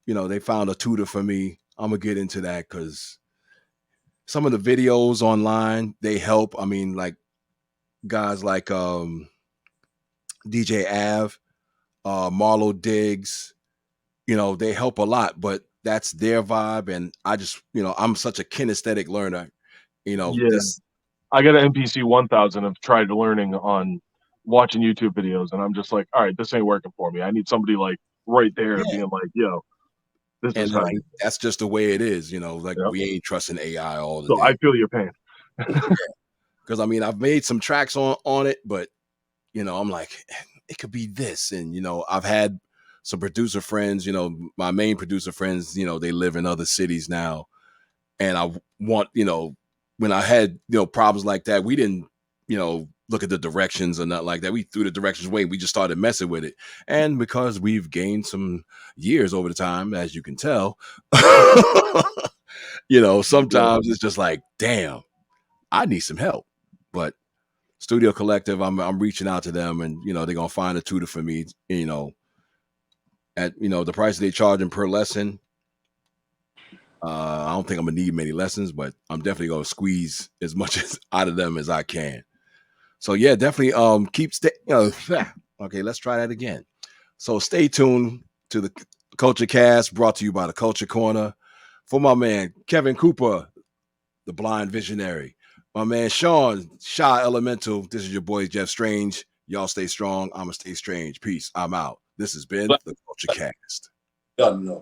They found a tutor for me. I'm gonna get into that because some of the videos online they help. I mean, like guys like DJ Av, Marlo Diggs, they help a lot, but that's their vibe. And I just, I'm such a kinesthetic learner. Yeah, This I got an MPC 1000. I've tried learning on watching YouTube videos, and I'm just like, all right, this ain't working for me. I need somebody like right there yeah. being like, yo, this And is how like you. that's just the way it is, like Yep. we ain't trusting AI all the So day. I feel your pain. Because I mean I've made some tracks on it, but I'm like, it could be this. And, I've had some producer friends, my main producer friends, they live in other cities now. And I want, when I had, problems like that, we didn't, look at the directions or nothing like that. We threw the directions away. We just started messing with it. And because we've gained some years over the time, as you can tell, sometimes it's just like, damn, I need some help. But Studio Collective, I'm reaching out to them, and they're gonna find a tutor for me. At the price they charging per lesson. I don't think I'm gonna need many lessons, but I'm definitely gonna squeeze as much out of them as I can. So yeah, definitely keep okay, let's try that again. So stay tuned to the Culture Cast, brought to you by the Culture Corner. For my man Kevin Cooper, the blind visionary. My man Sean, Sha-Elemental. This is your boy Jeff Strange. Y'all stay strong. I'ma stay strange. Peace. I'm out. This has been the Culture Cast. Done. No.